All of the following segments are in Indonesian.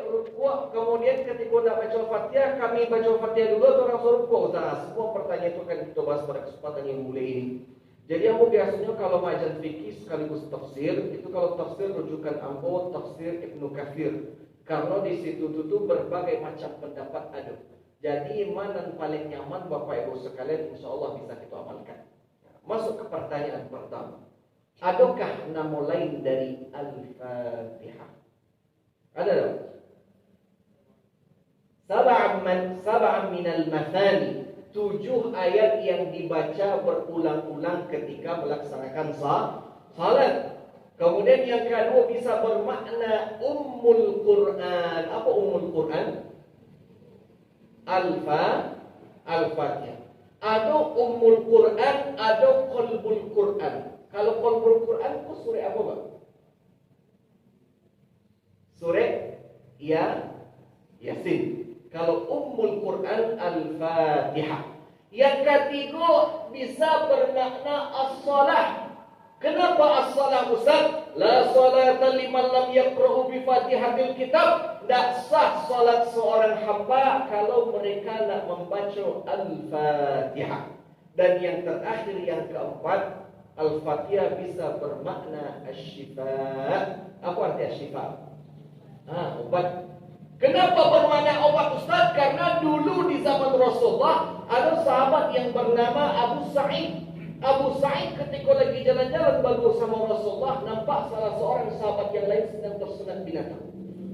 rukuk, kemudian ketika nak baca Al-Fatihah, kami baca Al-Fatihah dulu atau langsung rukuk? Nah, semua pertanyaan itu akan kita bahas pada kesempatan yang mulia ini. Jadi ambo biasanya kalau majan fikih sekaligus tafsir, itu kalau tafsir rujukan ambo tafsir Ibnu Katsir. Karena di situ tuh berbagai macam pendapat ada. Jadi mana yang paling nyaman Bapak Ibu sekalian, insya Allah bisa kita amalkan. Masuk ke pertanyaan pertama. Adakah nama lain dari Al-Fatihah? Ada tak? Sab'an minal mathani. 7 ayat yang dibaca berulang-ulang ketika melaksanakan salat. Kemudian yang kedua bisa bermakna Ummul Quran. Apa Ummul Quran? Al-Fatihah. Ada Ummul Quran, ada Qalbul Quran. Kalau Qalbul Quran itu surah apa, Pak? Surah Yasin. Kalau Ummul Quran Al-Fatihah. Yang ketiga bisa bermakna as-salah. Kenapa as-salah, Ustaz? La salata liman lam yaqra'u bi Fatihatil Kitab. Tak sah salat seorang hamba kalau mereka nak membaca Al-Fatihah. Dan yang terakhir, yang keempat, Al-Fatihah bisa bermakna asy-syifa. Apa arti asy-syifa? Obat. Kenapa bermakna obat, Ustaz? Karena dulu di zaman Rasulullah ada sahabat yang bernama Abu Sa'id. Abu Sa'id ketika lagi jalan-jalan bersama Rasulullah, nampak salah seorang sahabat yang lain sedang tersengat binatang.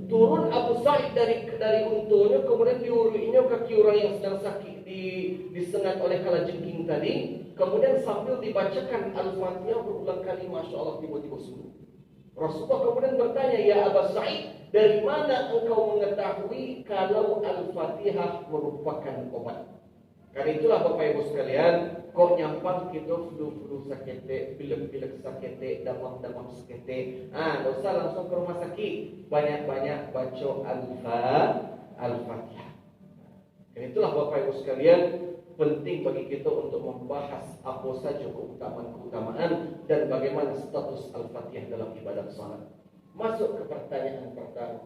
Turun Abu Sa'id dari untanya, kemudian diuruinya kaki orang yang sedang sakit disengat oleh kalajengking tadi. Kemudian sambil dibacakan Al-Fatihah berulang kali, Masya Allah, tiba-tiba sembuh. Rasulullah kemudian bertanya, ya Abu Sa'id, dari mana engkau mengetahui kalau Al-Fatihah merupakan obat? Karena itulah Bapak Ibu sekalian, kok nyampang kita flu sakete, pilek-pilek sakete, damam-damam sakete. Tidak usah langsung ke rumah sakit. Banyak-banyak baca Al-Fatihah. Karena itulah Bapak Ibu sekalian, penting bagi kita untuk membahas apa saja keutamaan dan bagaimana status Al-Fatihah dalam ibadah salat. Masuk ke pertanyaan pertama.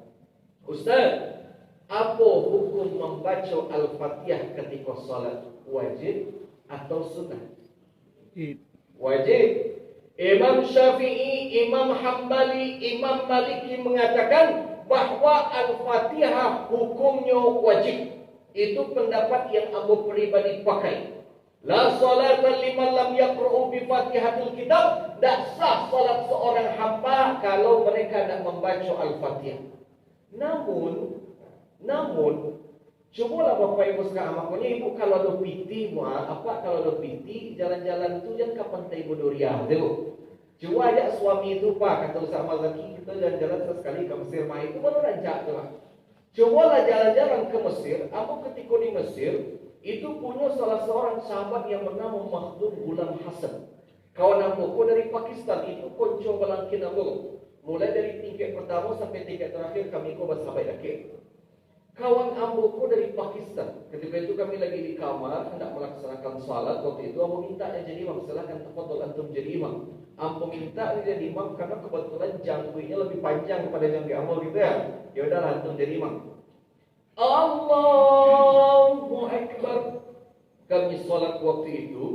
Ustaz, apa hukum membaca Al-Fatihah ketika salat? Wajib atau sunnah? Wajib. Imam Syafi'i, Imam Hambali, Imam Maliki mengatakan bahwa Al-Fatihah hukumnya wajib. Itu pendapat yang Abu pribadi pakai. La salata liman lam yaqra'u bi Fatihatil Kitab. Tak sah salat seorang hamba kalau mereka nak membaca Al-Fatihah. Namun, cubalah Bapak Ibu sekarang, makanya Ibu kalau ada piti, kalau ada piti, jalan-jalan tu jangan kapan ibu duriah tu. Cuba ajak suami itu, Pak, kata Ustaz Mazaki, kita jalan-jalan sekali ke Mesir, itu baru rancak tu lah. Cubalah jalan-jalan ke Mesir. Aku ketika di Mesir, itu punya salah seorang sahabat yang bernama Makhdum Ghulam Hasan. Kawan aku dari Pakistan, itu konco balangkin aku. Mulai dari tingkat pertama sampai tingkat terakhir kami ko bersahabat lagi. Kawan amboku dari Pakistan. Ketika itu kami lagi di kamar hendak melaksanakan salat. Waktu itu ambo minta dia jadi imam. Silakan tafadhol antum jadi imam. Ambo minta dia jadi imam karena kebetulan jangkauannya lebih panjang daripada jangkau ambo gitu ya. Ya udahlah antum jadi imam. Allahu Akbar. Kami salat waktu itu.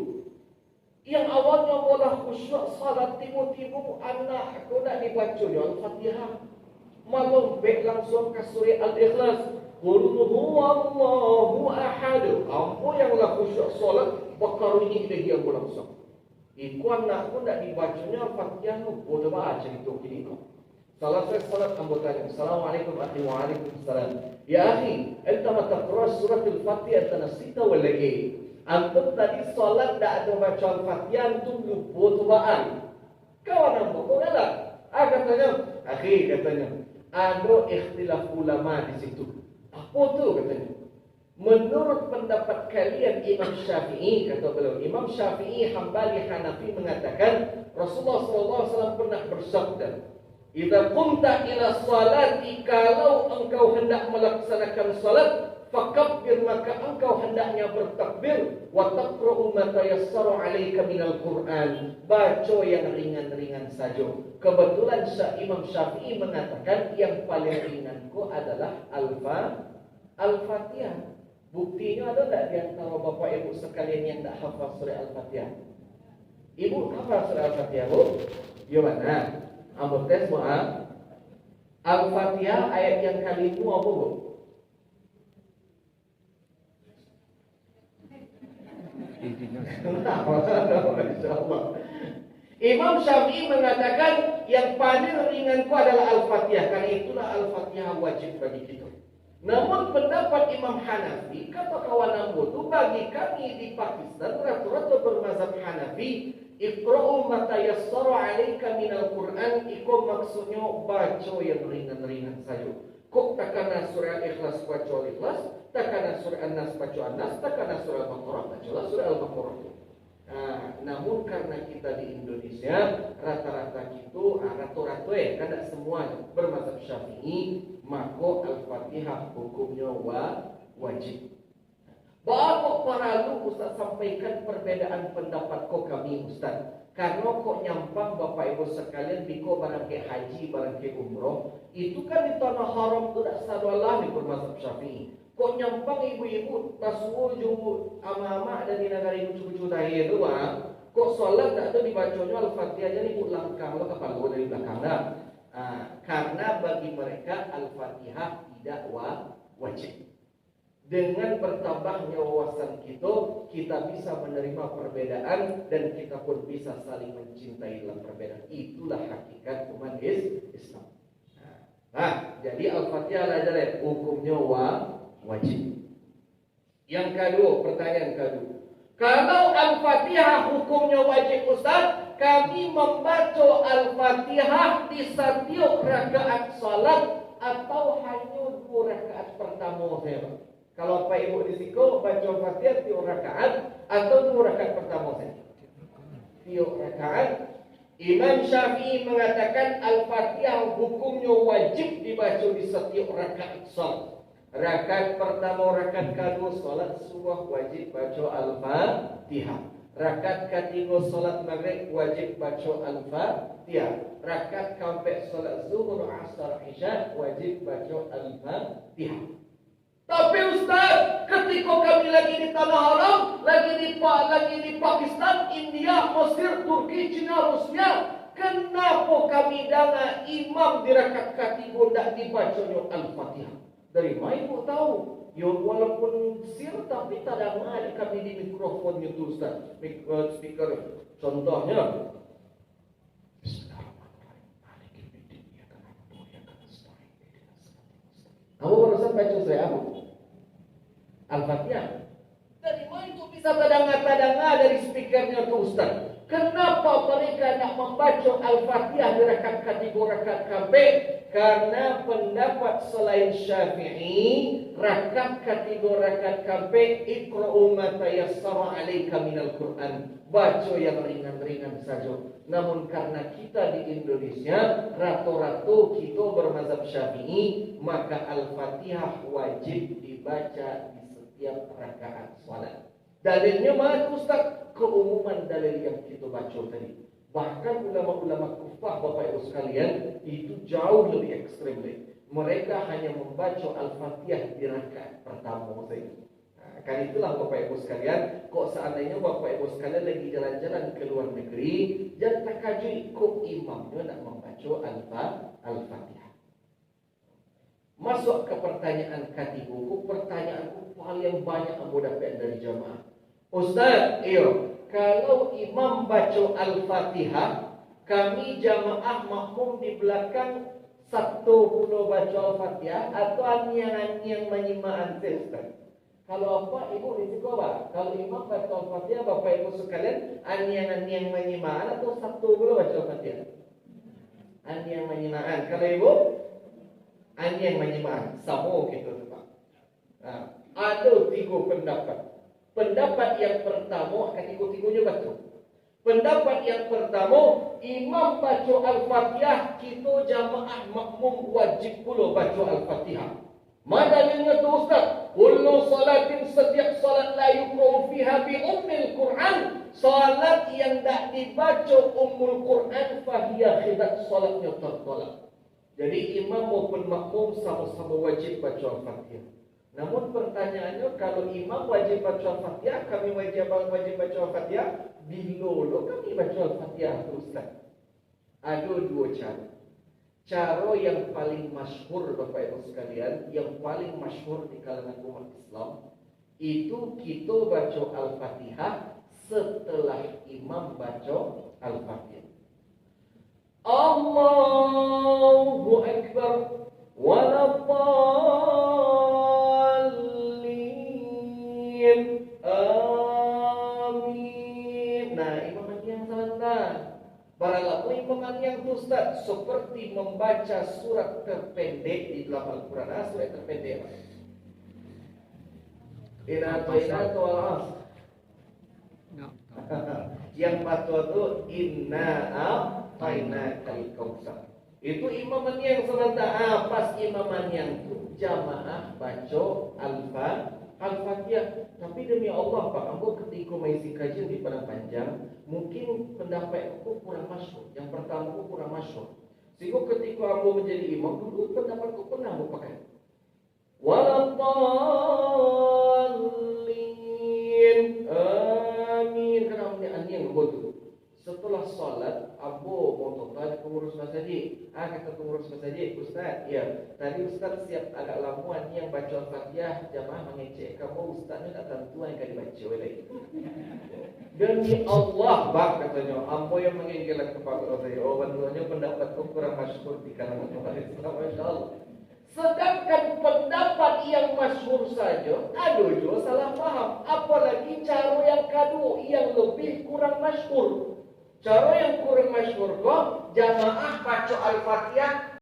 Yang awalnya bola khusyuk salat, tiba-tiba anak aku nak dibaca Al-Fatihah. Malam baik langsung ke surah Al-Ikhlas. Qul huwallahu ahad. Apa yang lah khusyuk solat bakarunyi lagi aku langsung. Iku anak pun tak dibacanya Al-Fatihah tu. Bodoh baca itu kini kau. Salah saya solat ambo tanya, Assalamualaikum akhi wa waalaikumsalam. Ya akhi, anta ma taqra surah Al-Fatihah tanasita wala eh? Antum tadi solat tak ada baca Al-Fatihah, antum lupa tuaan. Kawan ambo kau ada? Katanya, akhi katanya, ada ikhtilaf ulama di situ. Apa tu katanya? Menurut pendapat kalian Imam Syafi'i, kata beliau, Imam Syafi'i, Hambali, Hanafi mengatakan Rasulullah SAW pernah bersabda, Idza qumta ila salati, kalau engkau hendak melaksanakan salat, fakabbir, maka engkau hendaknya bertakbir, wa taqra'u ma tayassara 'alaika minal Qur'an, baca yang ringan-ringan saja. Kebetulan Imam Syafi'i mengatakan yang paling ringanku adalah Al-Fatihah. Buktinya ada tak di antara Bapak Ibu sekalian yang tak hafal surah Al-Fatihah? Ibu hafal surah Al-Fatihah, Bu? Gimana? Ambil tes, Bu. Al-Fatihah ayat yang kalimu apa, Bu? Imam Syafi'i mengatakan yang paling ringanku adalah Al-Fatihah. Karena itulah Al-Fatihah wajib bagi kita. Namun pendapat Imam Hanafi, kata kawan itu, bagi kami di Pakistan rata-rata bermazhab Hanafi, iqra'u ma tayassara 'alaika minal Qur'an, itu maksudnya baca yang ringan-ringan saja. Kok takana surah Al-Ikhlas baca Al-Ikhlas, takana surah An-Nas baca An-Nas, takana surah Al-Baqarah baca surah Al-Baqarah. Namun karena kita di Indonesia rata-rata itu rata-rata karena semua bermazhab Syafi'i, maka Al-Fatihah hukumnya wajib. Bapak perlu Ustaz sampaikan perbedaan pendapat kok kami Ustaz. Karena kok nyampang Bapak Ibu sekalian biko barang ke haji, barang ke umroh, itu kan di tanah haram itu tak salah di bermazhab Syafi'i. Kok nyampang ibu-ibu tasawuju ama-ama dan di negara cucu-cucu tadi itu kok sholat tak ada dibacanya Al-Fatihah aja nih langkah lo kepala gue dari belakang dah. Karena bagi mereka Al-Fatihah tidak wajib. Dengan bertambahnya wawasan kita bisa menerima perbedaan dan kita pun bisa saling mencintai dalam perbedaan. Itulah hakikat umat Islam. Jadi Al-Fatihah adalah hukumnya wajib. Yang kedua, pertanyaan kedua. Kalau Al-Fatihah hukumnya wajib Ustaz, kami membaca Al-Fatihah di setiap rakaat salat atau hanya 2 rakaat pertama saja? Kalau Pak Ibu risiko baca Al-Fatihah tiap rakaat atau 2 rakaat pertama saja? Tiap rakaat. Imam Syafi'i mengatakan Al-Fatihah hukumnya wajib dibaca di setiap rakaat salat. Rakaat pertama, rakaat kedua salat subuh wajib baca Al-Fatihah. Rakaat ketiga salat maghrib wajib baca Al-Fatihah. Rakaat keempat salat zuhur, asar, isya wajib baca Al-Fatihah. Tapi Ustaz, ketika kami lagi di tanah haram, lagi di Pakistan, India, Mesir, Turki, Cina, Rusia, kenapa kami dengar imam di rakaat ketiga tidak dibacanya Al-Fatihah? Dari mana ibu tahu? Ya walaupun sir tapi tak ada mahal kami di mikrofon itu Ustaz. Speaker. Contohnya. Kamu barusan baca surah apa? Al-Fatihah. Dari mana itu bisa terdengar dari speakernya itu Ustaz? Kenapa mereka nak membaca Al-Fatihah di rakaat ketiga, rakaat keempat? Karena pendapat selain Syafi'i, rakaat ketiga, rakaat keempat, iqra'u ma tayassara 'alaika minal Qur'an, baca yang ringan-ringan saja. Namun karena kita di Indonesia rata-rata kita bermazhab Syafi'i, maka Al-Fatihah wajib dibaca di setiap rakaat salat. Dalilnya mana Ustaz? Keumuman dalil yang kita baca tadi. Bahkan ulama-ulama kufah Bapak Ibu sekalian itu jauh lebih ekstrem lagi. Mereka hanya membaca Al-Fatihah di rakaat pertama saja. Kan itulah Bapak Ibu sekalian, kok seandainya Bapak Ibu sekalian lagi jalan-jalan ke luar negeri, jangan terkejut kok imamnya nak membaca Al-Fatihah. Masuk ke pertanyaan ketiga, pertanyaanku paling banyak aku dapat dari jamaah. Ustaz, kalau imam baca Al-Fatihah, kami jamaah makmum di belakang satu puluh baca Al-Fatihah atau yang menyimak Ustaz? Kalau apa ibu risiko apa? Kalau imam baca Al-Fatihah, Bapak Ibu sekalian, yang menyimak atau satu puluh baca Al-Fatihah? Yang menyimak. Kalau ibu, yang menyimak. Sama gitu Pak. Ada 3 pendapat. Pendapat yang pertama, ketiga-tiganya betul. Pendapat yang pertama, imam baca Al-Fatihah, kita jamaah makmum wajib pula baca Al-Fatihah. Madalilnya tu Ustaz, kullu salatin, setiap salat la yuqra'u fiha bi ummil Quran. Salat yang tak dibaca ummul Quran fahiya khidat, salatnya tertolak. Jadi imam maupun makmum sama-sama wajib baca Al-Fatihah. Namun pertanyaannya, kalau imam wajib baca Al-Fatihah, kami wajib baca Al-Fatihah, bila kami baca Al-Fatihah tu Ustaz? Ada dua cara. Cara yang paling masyhur Bapak Ibu sekalian, yang paling masyhur di kalangan umat Islam, itu kita baca Al-Fatihah setelah imam baca Al-Fatihah. Allahu Akbar waladdallin. Amin. Nah, imaman yang santai. Para imaman yang Ustaz seperti membaca surat terpendek di dalam Al-Quran. Surat terpendek apa? Inna wal yang patut itu inna a'tainakal kautsar. Itu imaman yang sementara. Pas imaman yang itu jamaah baca Al-Fatihah. Tapi demi Allah Pak, aku ketika mengisi kajian di Padang Panjang, mungkin pendapat aku kurang masyhur. Yang pertama aku kurang masyhur. Sehingga ketika aku menjadi imam, dulu pendapatku pernah aku pakai waladdallin. Amin. Kenapa yang betul? Setelah salat, Abu Mu'tad pengurus masjid. Kata pengurus masjid, Ustaz, ya, tadi Ustaz siap agak lamuan yang baca Al-Fatihah, jamaah mengecek kamu Ustaz ni tak tentu yang akan dibaca lagi. Demi Allah, Pak, katanya, ambo yang menginginkan kepada saya. Oh, benarnya pendapatku kurang masyhur di kalangan umat Islam, masyaallah. Sedangkan pendapat yang masyhur saja, ada juga salah paham. Apalagi cara yang kedua yang lebih kurang masyhur. Cara yang kurang masyhur kok, jamaah baca Al-Fatihah